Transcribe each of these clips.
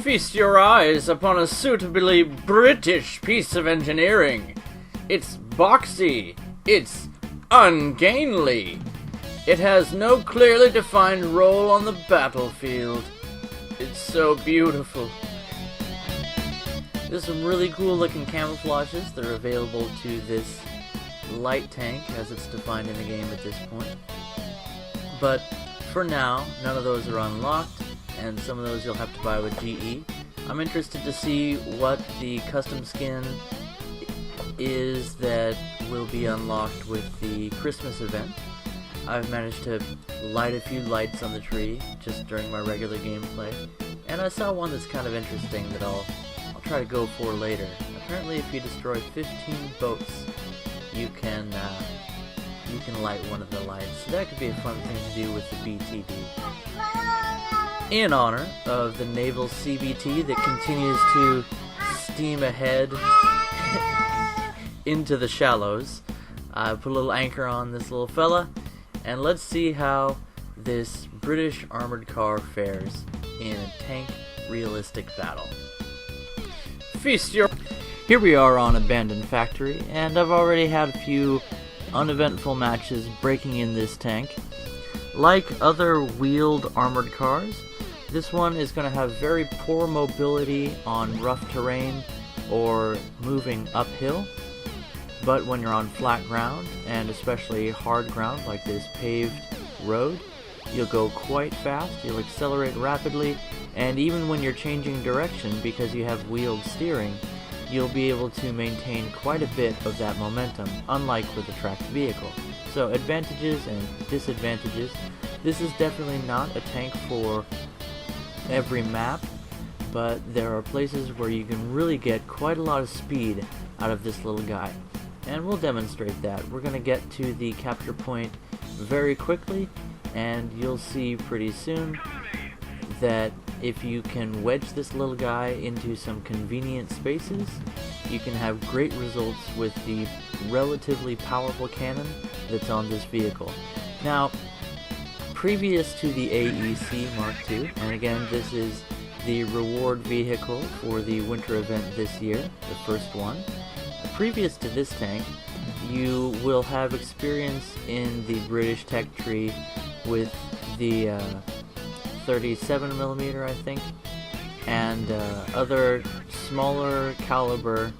Feast your eyes upon a suitably British piece of engineering. It's boxy. It's ungainly. It has no clearly defined role on the battlefield. It's so beautiful. There's some really cool looking camouflages that are available to this light tank as it's defined in the game at this point. But for now, none of those are unlocked, and some of those you'll have to buy with GE. I'm interested to see what the custom skin is that will be unlocked with the Christmas event. I've managed to light a few lights on the tree just during my regular gameplay, and I saw one that's kind of interesting that I'll try to go for later. Apparently if you destroy 15 boats, you can light one of the lights. So that could be a fun thing to do with the BTD. In honor of the naval CBT that continues to steam ahead into the shallows, I put a little anchor on this little fella, and let's see how this British armored car fares in a tank realistic battle. Feast your... Here we are on Abandoned Factory, and I've already had a few uneventful matches breaking in this tank. Like other wheeled armored cars, this one is going to have very poor mobility on rough terrain or moving uphill, but when you're on flat ground, and especially hard ground like this paved road, you'll go quite fast, you'll accelerate rapidly, and even when you're changing direction because you have wheeled steering, you'll be able to maintain quite a bit of that momentum, unlike with a tracked vehicle. So advantages and disadvantages. This is definitely not a tank for every map, but there are places where you can really get quite a lot of speed out of this little guy. And we'll demonstrate that. We're going to get to the capture point very quickly, and you'll see pretty soon that if you can wedge this little guy into some convenient spaces, you can have great results with the relatively powerful cannon that's on this vehicle. Now, previous to the AEC Mark II, and again this is the reward vehicle for the winter event this year, the first one, previous to this tank, you will have experience in the British tech tree with the 37mm, I think, and other smaller caliber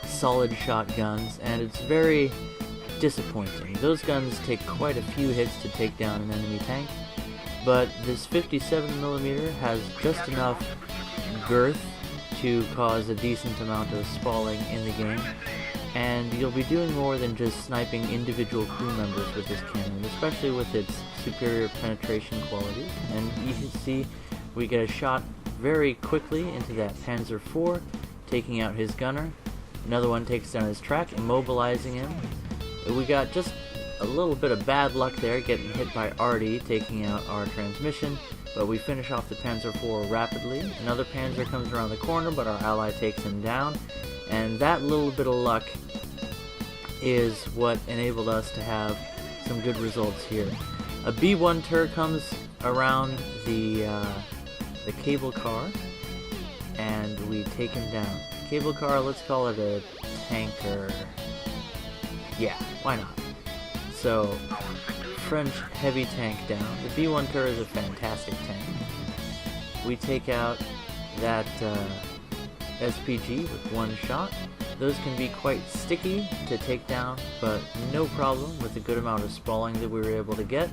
solid shot guns, and it's very disappointing. Those guns take quite a few hits to take down an enemy tank, but this 57mm has just enough girth to cause a decent amount of spalling in the game, and you'll be doing more than just sniping individual crew members with this cannon, especially with its superior penetration qualities. And you can see we get a shot very quickly into that Panzer IV, taking out his gunner. Another one takes down his track, immobilizing him. We got just a little bit of bad luck there, getting hit by Artie, taking out our transmission, but we finish off the Panzer IV rapidly. Another Panzer comes around the corner, but our ally takes him down, and that little bit of luck is what enabled us to have some good results here. A B-1 turret comes around the cable car, and we take him down. Cable car, let's call it a tanker. Yeah, why not? So, French heavy tank down. The B-1 turret is a fantastic tank. We take out that SPG with one shot. Those can be quite sticky to take down, but no problem with the good amount of spalling that we were able to get.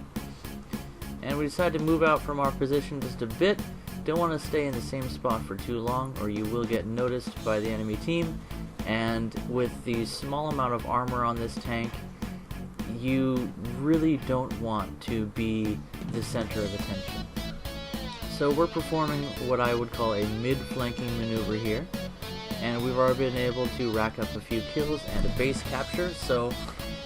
And we decided to move out from our position just a bit. Don't want to stay in the same spot for too long, or you will get noticed by the enemy team. And with the small amount of armor on this tank, you really don't want to be the center of attention. So we're performing what I would call a mid-flanking maneuver here, and we've already been able to rack up a few kills and a base capture. So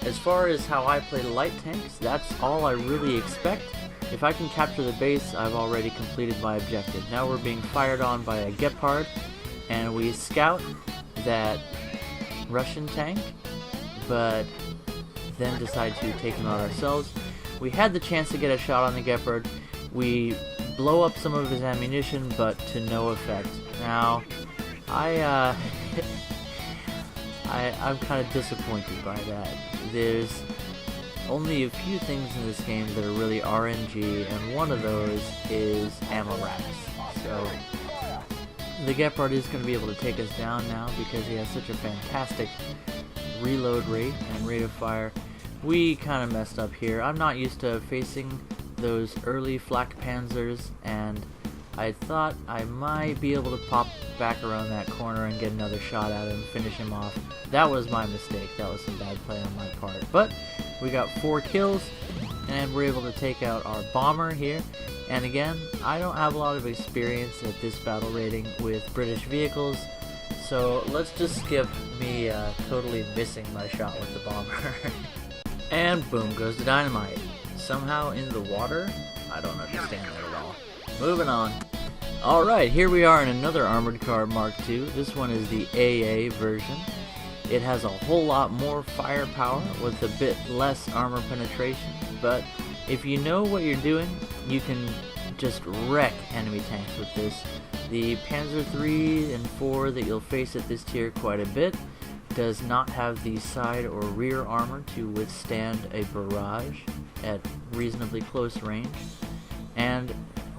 as far as how I play light tanks, that's all I really expect. If I can capture the base, I've already completed my objective. Now we're being fired on by a Gepard, and we scout that Russian tank, but then decide to take him out ourselves. We had the chance to get a shot on the Gepard. We blow up some of his ammunition, but to no effect. Now, I'm kind of disappointed by that. There's only a few things in this game that are really RNG, and one of those is ammo racks. So the Gepard is going to be able to take us down now because he has such a fantastic reload rate and rate of fire. We kind of messed up here. I'm not used to facing those early flak panzers, and I thought I might be able to pop back around that corner and get another shot at him, finish him off. That was my mistake. That was some bad play on my part. But we got 4 kills, and we're able to take out our bomber here. And again, I don't have a lot of experience at this battle rating with British vehicles, so let's just skip me totally missing my shot with the bomber. And boom goes the dynamite. Somehow in the water? I don't understand that at all. Moving on. Alright, here we are in another Armored Car Mark II. This one is the AA version. It has a whole lot more firepower with a bit less armor penetration, but if you know what you're doing, you can just wreck enemy tanks with this. The Panzer III and IV that you'll face at this tier quite a bit does not have the side or rear armor to withstand a barrage at reasonably close range. And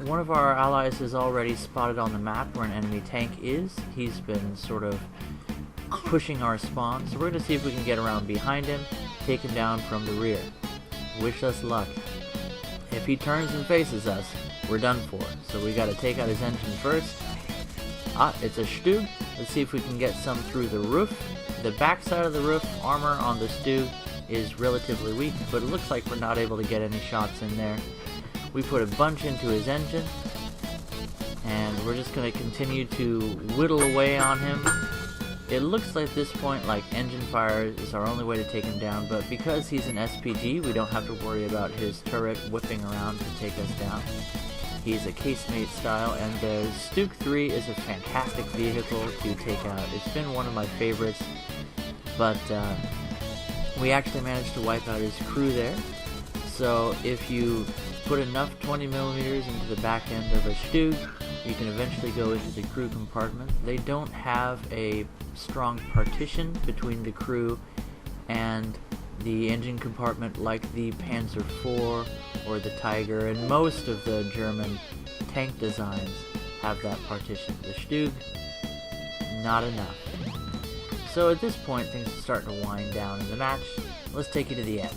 one of our allies has already spotted on the map where an enemy tank is. He's been sort of pushing our spawn, so we're going to see if we can get around behind him, take him down from the rear. Wish us luck. If he turns and faces us, we're done for. So we got to take out his engine first. Ah, it's a Stug. Let's see if we can get some through the roof. The back side of the roof armor on the Stug is relatively weak, but it looks like we're not able to get any shots in there. We put a bunch into his engine, and we're just going to continue to whittle away on him. It looks like at this point like engine fire is our only way to take him down, but because he's an SPG, we don't have to worry about his turret whipping around to take us down. He's a casemate style, and the Stug 3 is a fantastic vehicle to take out. It's been one of my favorites, but we actually managed to wipe out his crew there. So if you put enough 20mm into the back end of a Stug, you can eventually go into the crew compartment. They don't have a strong partition between the crew and the engine compartment like the Panzer IV or the Tiger, and most of the German tank designs have that partition. The Stug, not enough. So at this point, things are starting to wind down in the match. Let's take you to the end.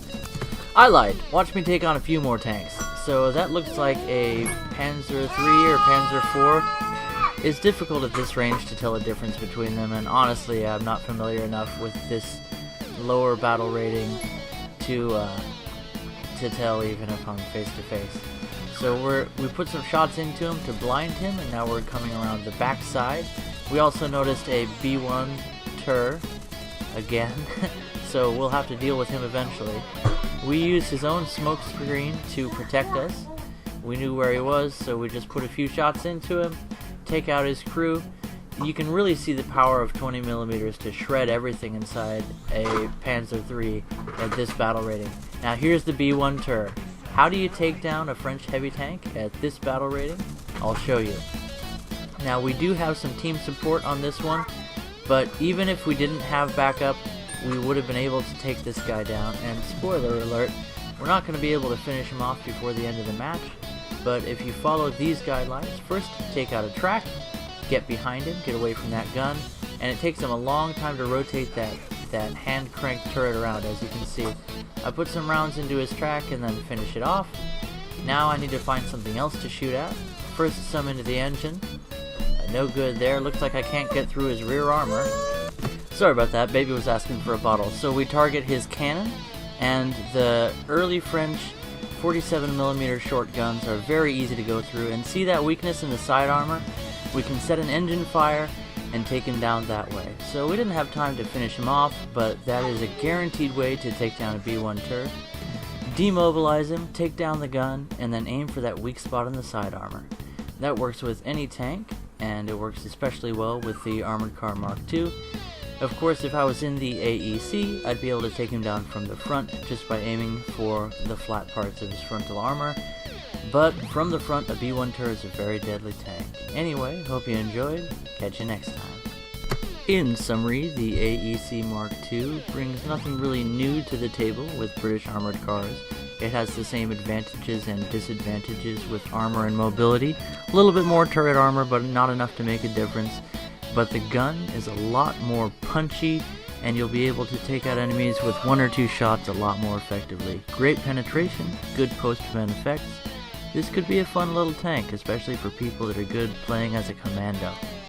I lied. Watch me take on a few more tanks. So that looks like a Panzer III or Panzer IV. It's difficult at this range to tell a difference between them, and honestly, I'm not familiar enough with this lower battle rating to tell even if I'm face to face. So we put some shots into him to blind him, and now we're coming around the back side. We also noticed a B1 Tur again, so we'll have to deal with him eventually. We used his own smoke screen to protect us. We knew where he was, so we just put a few shots into him, take out his crew. You can really see the power of 20mm to shred everything inside a Panzer III at this battle rating. Now here's the B1 Tur. How do you take down a French heavy tank at this battle rating? I'll show you. Now we do have some team support on this one, but even if we didn't have backup, we would have been able to take this guy down, and spoiler alert, we're not going to be able to finish him off before the end of the match. But if you follow these guidelines, first take out a track, get behind him, get away from that gun, and it takes him a long time to rotate that hand crank turret around, as you can see. I put some rounds into his track and then finish it off. Now I need to find something else to shoot at. First some into the engine. No good there. Looks like I can't get through his rear armor. Sorry about that, baby was asking for a bottle. So we target his cannon, and the early French 47mm short guns are very easy to go through, and see that weakness in the side armor? We can set an engine fire and take him down that way. So we didn't have time to finish him off, but that is a guaranteed way to take down a B1 Tur. Demobilize him, take down the gun, and then aim for that weak spot in the side armor. That works with any tank, and it works especially well with the Armored Car Mark II. Of course, if I was in the AEC, I'd be able to take him down from the front just by aiming for the flat parts of his frontal armor. But from the front, a B1 turret is a very deadly tank. Anyway, hope you enjoyed. Catch you next time. In summary, the AEC Mark II brings nothing really new to the table with British armored cars. It has the same advantages and disadvantages with armor and mobility. A little bit more turret armor, but not enough to make a difference. But the gun is a lot more punchy, and you'll be able to take out enemies with 1 or 2 shots a lot more effectively. Great penetration, good post-event effects. This could be a fun little tank, especially for people that are good playing as a commando.